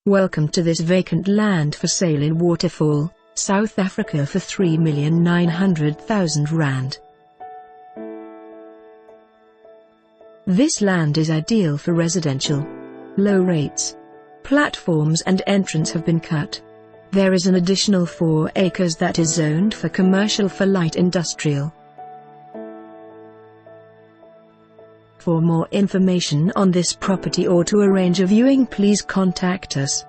Welcome to this vacant land for sale in Waterfall, South Africa for R3,900,000. This land is ideal for residential. Low rates. Platforms and entrance have been cut. There is an additional 4 acres that is zoned for commercial for light industrial. For more information on this property or to arrange a viewing, please contact us.